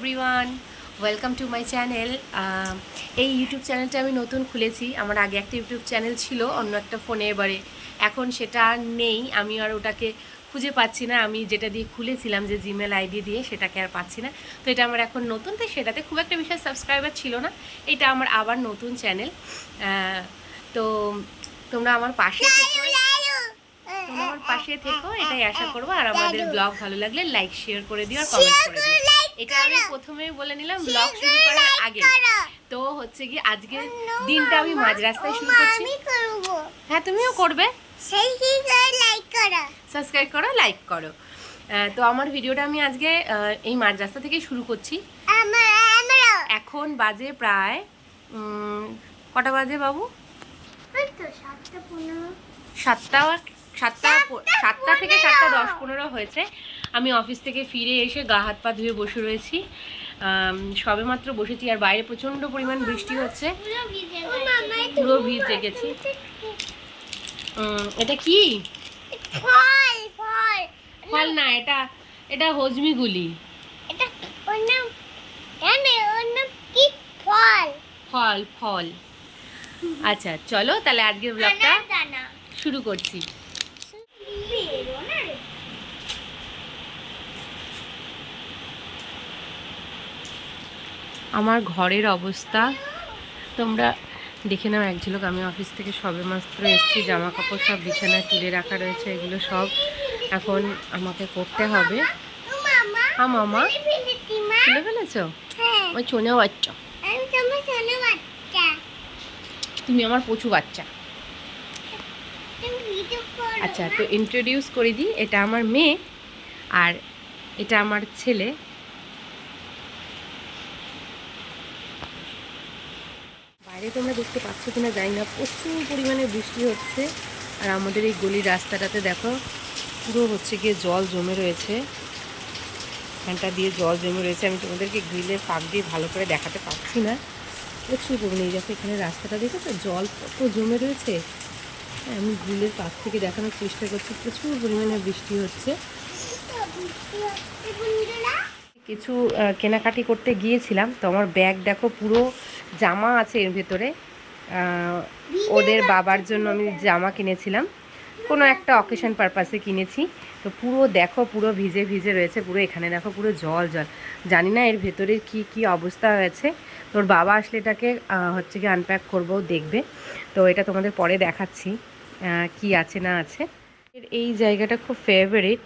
Everyone, welcome to my channel. এই YouTube চ্যানেলটা আমি নতুন খুলেছি। আমার আগে একটা ইউটিউব চ্যানেল ছিল অন্য একটা ফোনে, এবারে এখন সেটা আর নেই। আমি আর ওটাকে খুঁজে পাচ্ছি না। আমি যেটা দিয়ে খুলেছিলাম, যে জিমেল আইডি দিয়ে, সেটাকে আর পাচ্ছি না। তো এটা আমার এখন নতুন, তো সেটাতে খুব একটা বিশেষ সাবস্ক্রাইবার ছিল না। এটা আমার আবার নতুন চ্যানেল। তো তোমরা আমার পাশে থেকো, এটাই আশা করবো। আর আমাদের ব্লগ ভালো লাগলে লাইক শেয়ার করে দিও আর কমেন্ট করে দিও। এটা আমি প্রথমেই বলে নিলাম ব্লগ শুরু করার আগে। তো হচ্ছে কি, আজকে দিনটা আমি মাঝ রাস্তায় শুরু করছি। হ্যাঁ, তুমিও করবে। সাবস্ক্রাইব করো, লাইক করো। তো আমার ভিডিওটা আমি আজকে এই মাঝ রাস্তা থেকেই শুরু করছি। এখন বাজে প্রায় কটা বাজে বাবু? 7টা থেকে 7:10-15 হয়েছে। আমি অফিস থেকে ফিরে এসে গা হাত পা ধুয়ে বসে রয়েছি। সবে মাত্র বসেছি, আর বাইরে প্রচন্ড পরিমাণ বৃষ্টি হচ্ছে, পুরো ভিজে গেছি। এটা কি ফল? না, এটা হজমিগুলি। ফল ফল। আচ্ছা, চলো তাহলে আজকের ব্লগটা শুরু করছি। আমার ঘরের অবস্থা তোমরা দেখে নাও এক ঝলক। আমি অফিস থেকে সবে মাত্র এসেছি, জামা কাপড় সব বিছানায় তুলে রাখা রয়েছে। এগুলো সব এখন আমাকে করতে হবে। হ্যাঁ মামা, তুলে ফেলেছ? ওই ছোনে বাচ্চা, তুমি আমার প্রচুর বাচ্চা। আচ্ছা, তো ইন্ট্রোডিউস করে দিই। এটা আমার মেয়ে আর এটা আমার ছেলে। বাইরে তোমরা দেখতে পাচ্ছ কিনা জানি না, প্রচুর পরিমাণে বৃষ্টি হচ্ছে। আর আমাদের এই গলির রাস্তাটাতে দেখো, পুরো হচ্ছে গিয়ে জল জমে রয়েছে। ফ্যানটা দিয়ে জল জমে রয়েছে। আমি তোমাদেরকে গ্রিলের ফাঁক দিয়ে ভালো করে দেখাতে পারছি না, প্রচুর পরিমাণে। দেখো এখানে রাস্তাটা দেখেছো, জল কত জমে রয়েছে। আমি গ্রিলের পাশ থেকে দেখানোর চেষ্টা করছি, প্রচুর পরিমাণে বৃষ্টি হচ্ছে। কিছু কেনাকাটি করতে গিয়েছিলাম, তো আমার ব্যাগ দেখো পুরো জামা আছে এর ভেতরে। ওদের বাবার জন্য আমি জামা কিনেছিলাম, কোনো একটা অকেশন পারপাসে কিনেছি। তো পুরো দেখো, পুরো ভিজে ভিজে রয়েছে পুরো। এখানে দেখো পুরো জল জল। জানি না এর ভেতরে কি অবস্থা হয়েছে। তোর বাবা আসলে এটাকে হচ্ছে কি আনপ্যাক করবো, দেখবে। তো এটা তোমাদের পরে দেখাচ্ছি কি আছে না আছে। এই জায়গাটা খুব ফেভারিট,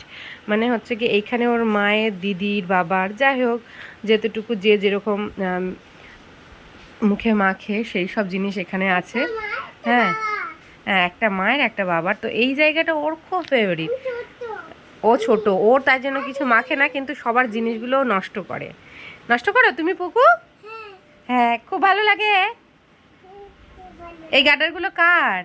মানে হচ্ছে কি এইখানে ওর মায়ের, দিদির, বাবার, যাই হোক যেতটুকু যে যেরকম মুখে মাখে সেই সব জিনিস এখানে আছে। হ্যাঁ হ্যাঁ, একটা মায়ের একটা বাবার। তো এই জায়গাটা ওর খুব ফেভারিট। ও ছোট, ওর তাই জন্য কিছু মাখে না, কিন্তু সবার জিনিসগুলো নষ্ট করো তুমি পুকু। হ্যাঁ, খুব ভালো লাগে। এই গার্ডারগুলো কার?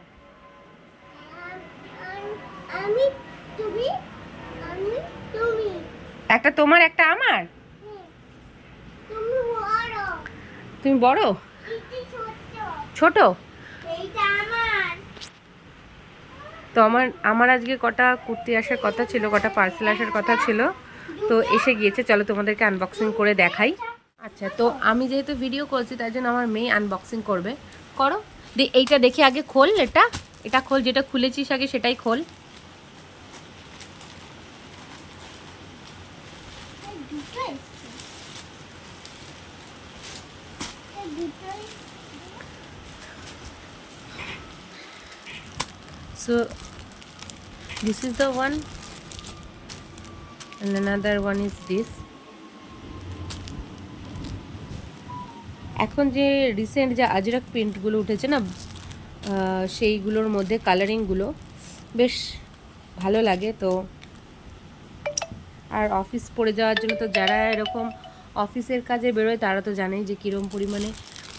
একটা তোমার, একটা আমার। তুমি বড়, ছোট? তো আমার আজকে কটা কুর্তি আসার কথা ছিল, কটা পার্সেল আসার কথা ছিল, তো এসে গিয়েছে। চলো তোমাদেরকে আনবক্সিং করে দেখাই। আচ্ছা, তো আমি যেহেতু ভিডিও করছি তাই জন্য আমার মেয়ে আনবক্সিং করবে। করো, এইটা দেখি আগে খোল। এটা খোল, যেটা খুলেছিস আগে সেটাই খোল। So this is the one and another one is this. এখন যে রিসেন্ট যে আজরাক প্রিন্টগুলো উঠেছে না, সেইগুলোর মধ্যে কালারিংগুলো বেশ ভালো লাগে। তো আর অফিস পরে যাওয়ার জন্য তো যারা এরকম অফিসের কাজে বেরোয় তারা তো জানেই যে কীরকম পরিমাণে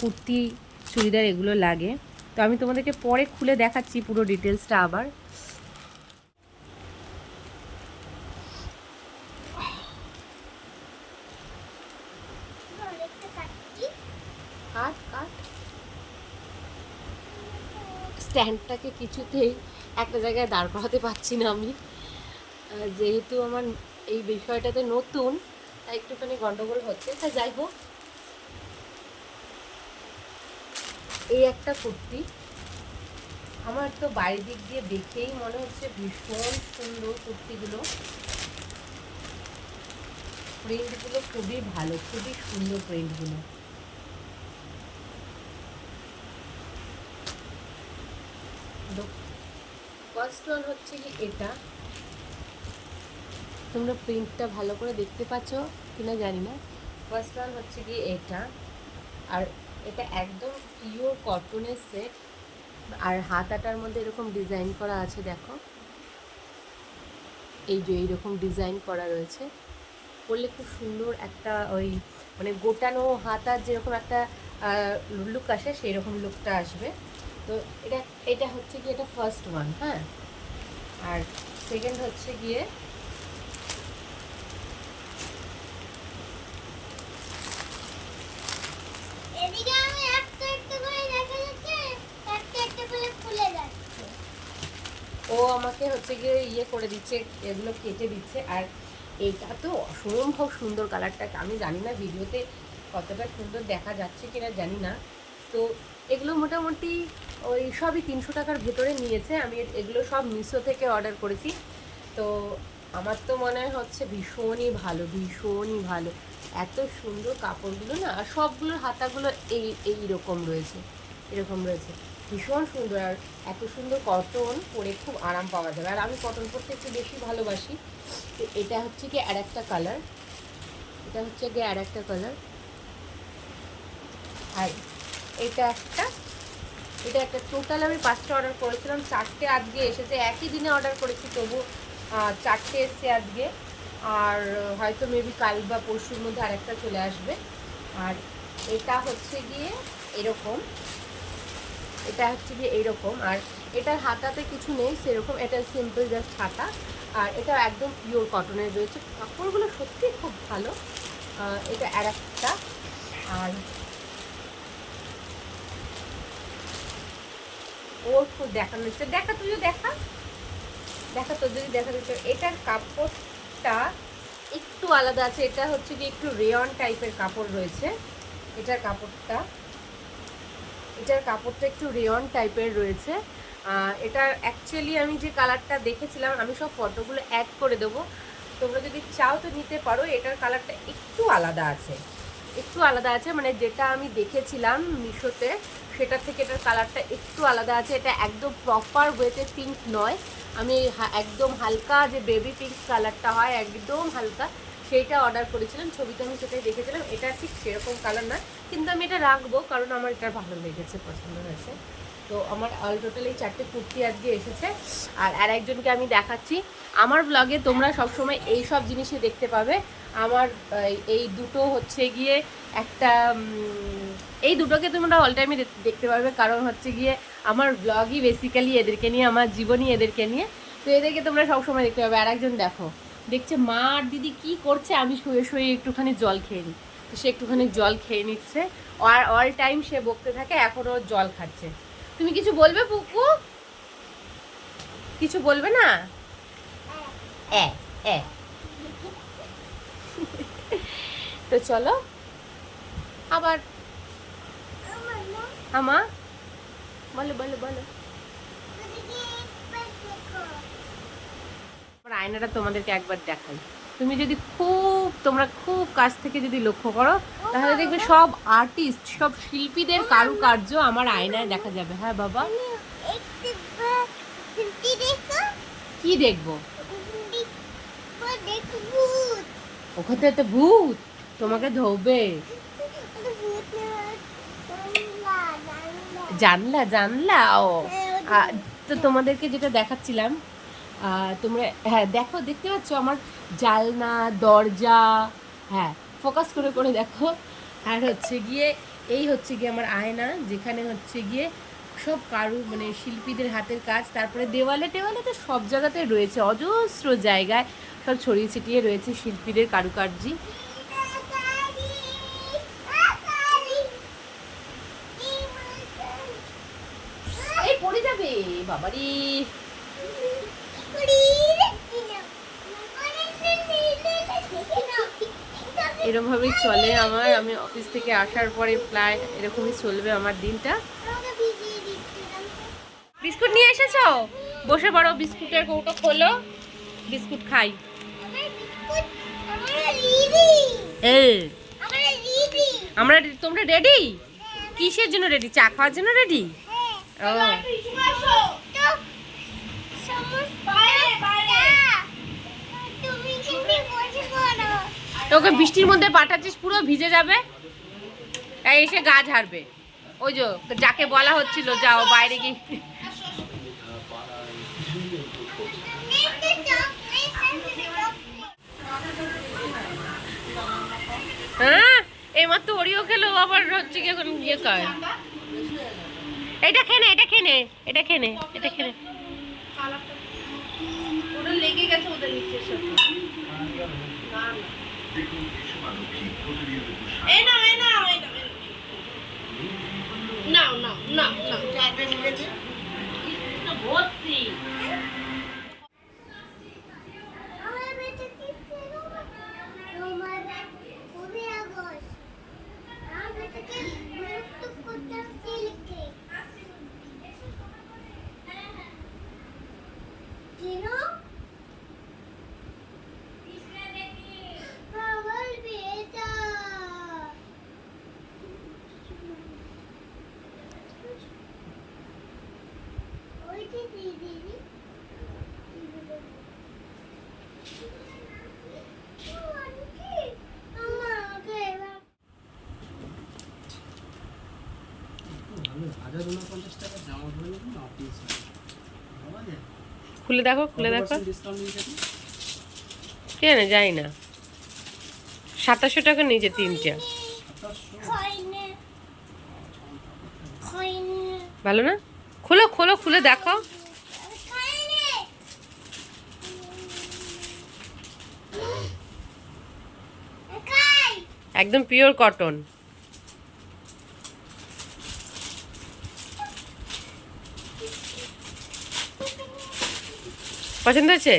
কুর্তি, চুড়িদার এগুলো লাগে। তো আমি তোমাদেরকে পরে খুলে দেখাচ্ছি পুরো ডিটেলসটা আবার। স্ট্যান্ডটাকে কিছুতেই একটা জায়গায় দাঁড় করাতে পারছি না আমি, যেহেতু আমার এই বিষয়টাতে নতুন। একটুখানি গন্ডগোল হচ্ছে, তা যাই হোক। এই একটা কুর্তি, আমার তো বাইরের দিক দিয়ে দেখেই মনে হচ্ছে ভীষণ সুন্দর কুর্তিগুলো, প্রিন্টগুলো খুবই ভালো, খুবই সুন্দর প্রিন্টগুলো। ফার্স্ট ওয়ান হচ্ছে কি এটা, তোমরা প্রিন্টটা ভালো করে দেখতে পাচ্ছ কিনা জানি না। ফার্স্ট ওয়ান হচ্ছে কি এটা, আর এটা একদম পিওর কটনের সেট, আর হাতাটার মধ্যে এরকম ডিজাইন করা আছে, দেখো এই যে এইরকম ডিজাইন করা রয়েছে, পরলে খুব সুন্দর একটা ওই মানে গোটানো হাতার যেরকম একটা লুক আসে সেই রকম লুকটা আসবে। তো এটা এটা হচ্ছে কি এটা ফার্স্ট ওয়ান। হ্যাঁ, আর সেকেন্ড হচ্ছে গিয়ে ও আমাকে হচ্ছে গিয়ে ইয়ে করে দিচ্ছে, এগুলো কেটে দিচ্ছে। আর এটা তো অসম্ভব সুন্দর কালারটা, আমি জানি না ভিডিওতে কতটা সুন্দর দেখা যাচ্ছে কিনা জানি না। তো এগুলো মোটামুটি ওই সবই 300 টাকার ভেতরে নিয়েছে। আমি এগুলো সব মিশো থেকে অর্ডার করেছি। তো আমার তো মনে হচ্ছে ভীষণই ভালো, ভীষণই ভালো। এত সুন্দর কাপড়গুলো না, আর সবগুলোর হাতাগুলো এইরকম রয়েছে, এরকম রয়েছে, ভীষণ সুন্দর। আর এত সুন্দর কটন পরে খুব আরাম পাওয়া যাবে। আর আমি কটন পরতে একটু বেশি ভালোবাসি। তো এটা হচ্ছে কি আর একটা কালার, এটা হচ্ছে গিয়ে আর একটা কালার। আর এটা একটা টোটাল আমি 5টা অর্ডার করেছিলাম, 4টে আজকে এসেছে। একই দিনে অর্ডার করেছি, তবু 4টে এসছে আজকে। আর হয়তো মেবি কাল বা পরশুর মধ্যে আরেকটা চলে আসবে। আর এটা হচ্ছে গিয়ে এরকম, এটা হচ্ছে গিয়ে এইরকম। আর এটার হাতাতে কিছু নেই সেরকম, এটা সিম্পল জাস্ট হাতা। আর এটা একদম পিওর কটনের রয়েছে, কাপড়গুলো সত্যি খুব ভালো। এটা আর একটা। আর ওর খুব দেখানো হচ্ছে, দেখা তুইও দেখা, তোর যদি দেখা দিচ্ছে। এটার কাপড়টা একটু আলাদা আছে, এটা হচ্ছে কি একটু রেয়ন টাইপের কাপড় রয়েছে। এটার কাপড়টা একটু রেয়ন টাইপের রয়েছে। এটা অ্যাকচুয়ালি আমি যে কালারটা দেখেছিলাম, আমি সব ফটোগুলো অ্যাড করে দেবো, তোমরা যদি চাও তো নিতে পারো। এটার কালারটা একটু আলাদা আছে, মানে যেটা আমি দেখেছিলাম মিশোতে সেটার থেকে এটার কালারটা একটু আলাদা আছে। এটা একদম প্রপার ওয়েতে পিঙ্ক নয়, আমি একদম হালকা যে বেবি পিঙ্ক কালারটা হয়, একদম হালকা, সেইটা অর্ডার করেছিলাম। ছবিতে আমি সেটাই দেখেছিলাম, এটা ঠিক সেরকম কালার না, কিন্তু আমি এটা রাখবো কারণ আমার এটা ভালো লেগেছে, পছন্দ হয়েছে। তো আমার অল টোটাল এই 4টে কুর্তি আজকে এসেছে। আর একজনকে আমি দেখাচ্ছি, আমার ব্লগে তোমরা সবসময় এই সব জিনিসই দেখতে পাবে। আমার এই দুটো হচ্ছে গিয়ে একটা, এই দুটোকে তোমরা অল টাইমে দেখতে পারবে, কারণ হচ্ছে গিয়ে আমার ব্লগই বেসিক্যালি এদেরকে নিয়ে, আমার জীবনই এদেরকে নিয়ে। তো এদেরকে তোমরা সবসময় দেখতে পাবে। আর একজন দেখো, দেখছে মা আর দিদি কি করছে, আমি শুয়ে শুয়ে একটুখানি জল খেয়ে নিই। তো সে একটুখানি জল খেয়ে নিচ্ছে, আর অল টাইম সে বকতে থাকে, এখনও জল খাচ্ছে। তুমি কিছু বলবে পুকু? কিছু বলবে না? তো চলো আবার, আমা বলো বলো বলো। আয়নাটা তোমাদেরকে একবার দেখাই, তুমি যদি তোমরা খুব কাছ থেকে যদি লক্ষ্য করো, তাহলে দেখবে সব আর্টিস্ট, সব শিল্পীদের কারুকার্য আমার আয়নায় দেখা যাবে। হ্যাঁ বাবা, কি দেখবো? ওখানে তো ভূত তোমাকে ধরবে। জানলা ও। তো তোমাদেরকে যেটা দেখাচ্ছিলাম, তোমরা হ্যাঁ দেখো, দেখতে পাচ্ছ আমার জানলা দরজা, হ্যাঁ ফোকাস করে করে দেখো। আর হচ্ছে গিয়ে এই হচ্ছে গিয়ে আমার আয়না, যেখানে হচ্ছে গিয়ে সব মানে শিল্পীদের হাতের কাজ। তারপরে দেওয়ালে তো সব জায়গাতে রয়েছে, অজস্র জায়গায় সব ছড়িয়ে ছিটিয়ে রয়েছে শিল্পীদের কারুকার্য। এই পড়ে যাবে বাবারি। এরকমভাবেই চলে আমার। আমি অফিস থেকে আসার পরে প্রায় এরকমই চলবে আমার দিনটা। বিস্কুট নিয়ে এসেছো? বসে পড়ো, বিস্কুটের কৌটো খোলো, বিস্কুট খাই। আমরা তোমরা রেডি? কিসের জন্য রেডি? চা খাওয়ার জন্য রেডি? ও তোকে বৃষ্টির মধ্যে পাঠাচ্ছিস, পুরো ভিজে যাবে। এসে গা ঝাড়বে। ওই যে যাকে বলা হচ্ছিল যাও বাইরে গিয়ে। হ্যাঁ এইমাত্র ওরিও খেলো, আবার হচ্ছে কি এখন ইয়ে কর। এটা খেনে, এটা খেনে, এটা খেনে, এটা খেনে। ওটা লেগে গেছে ওদের নিচের সাথে। ভর্তি খুলে দেখো, খুলে দেখো। কেন যাই না, 2700 টাকা নিচে তিনটা। ভালো না? খোলো খোলো, খুলে দেখো। একদম পিওর কটন। পছন্দ হয়েছে?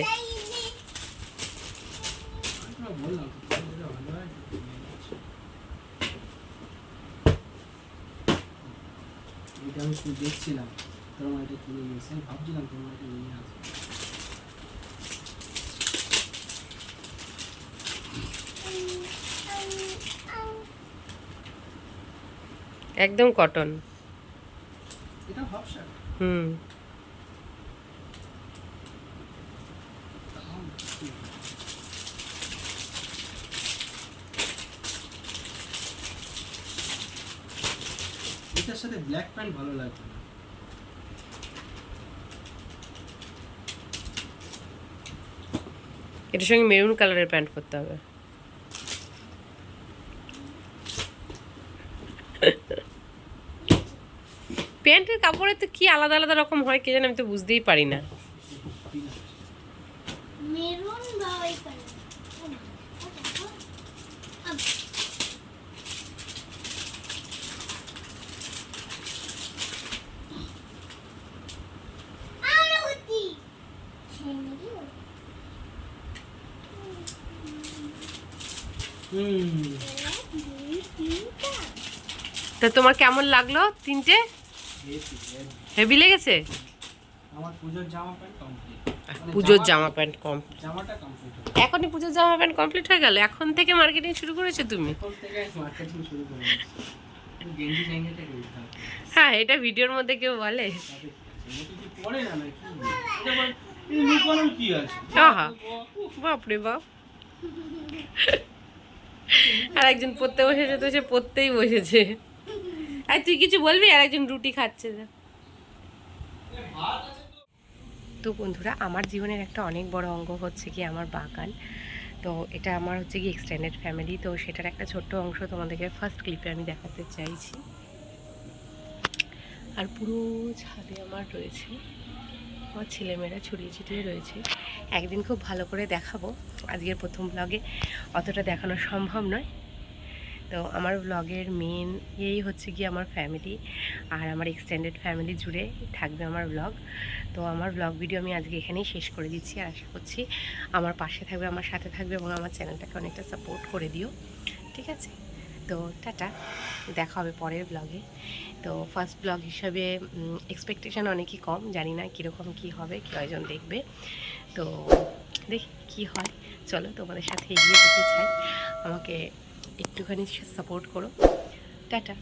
আমি দেখছিলাম তোমার এটা কিনে নিয়েছি, আমি ভাবছিলাম তোমার এটা নিয়ে আসবে। একদম কটন। এটা ভাবছা? হুম। এটার সাথে ব্ল্যাক প্যান্ট ভালো লাগবে না। এটার সঙ্গে মেরুন কালারের প্যান্ট করতে হবে। প্যান্টের কাপড়ে তো কি আলাদা আলাদা রকম হয় কে জানে, আমি তো বুঝতেই পারি না। তা তোমার কেমন লাগলো তিনটে? হেভি লেগেছে? আমার পূজোর জামা প্যান্ট কমপ্লিট। পুজোর জামা প্যান্ট কম, জামাটা কমপ্লিট। এখনই পুজোর জামা প্যান্ট কমপ্লিট হয়ে গেল? এখন থেকে মার্কেটিং শুরু করেছো তুমি? এখন থেকে মার্কেটিং শুরু করেছি। গেঞ্জি জাঙ্গিটা কিনতে হবে। হ্যাঁ, এটা ভিডিওর মধ্যে কেউ বলে? পরে না নাকি এটা বল এই নিকোলন কি আছে? আহা বাপ রে বাপ। আর একজন পড়তে বসেছে তো সে পড়তেই বসেছে। আর তুই কিছু বলবি? আর একজন রুটি খাচ্ছে। তো বন্ধুরা, আমার জীবনের একটা অনেক বড় অঙ্গ হচ্ছে কি আমার বাগান। তো এটা আমার হচ্ছে কি এক্সটেন্ডেড ফ্যামিলি, তো সেটার একটা ছোট্ট অংশ তোমাদেরকে ফার্স্ট ক্লিপে আমি দেখাতে চাইছি। আর পুরো ছাদে আমার রয়েছে, আমার ছেলেমেয়েরা ছড়িয়ে ছিটিয়ে রয়েছে। একদিন খুব ভালো করে দেখাবো, আজকের প্রথম ব্লগে অতটা দেখানো সম্ভব নয়। তো আমার ব্লগের মেন এই হচ্ছে কি আমার ফ্যামিলি, আর আমার এক্সটেন্ডেড ফ্যামিলি জুড়ে থাকবে আমার ব্লগ। তো আমার ব্লগ ভিডিও আমি আজকে এখানেই শেষ করে দিচ্ছি, আর আশা করছি আমার পাশে থাকবে, আমার সাথে থাকবে এবং আমার চ্যানেলটাকে অনেকটা সাপোর্ট করে দিও। ঠিক আছে? তো টাটা, দেখা হবে পরের ব্লগে। তো ফার্স্ট ব্লগ হিসাবে এক্সপেকটেশান অনেকই কম, জানি না কীরকম কী হবে, কয়জন দেখবে। তো দেখি কী হয়। চলো, তোমাদের সাথে এগিয়ে যেতে চাই, আমাকে একটুখানি সাপোর্ট করো। টাটা।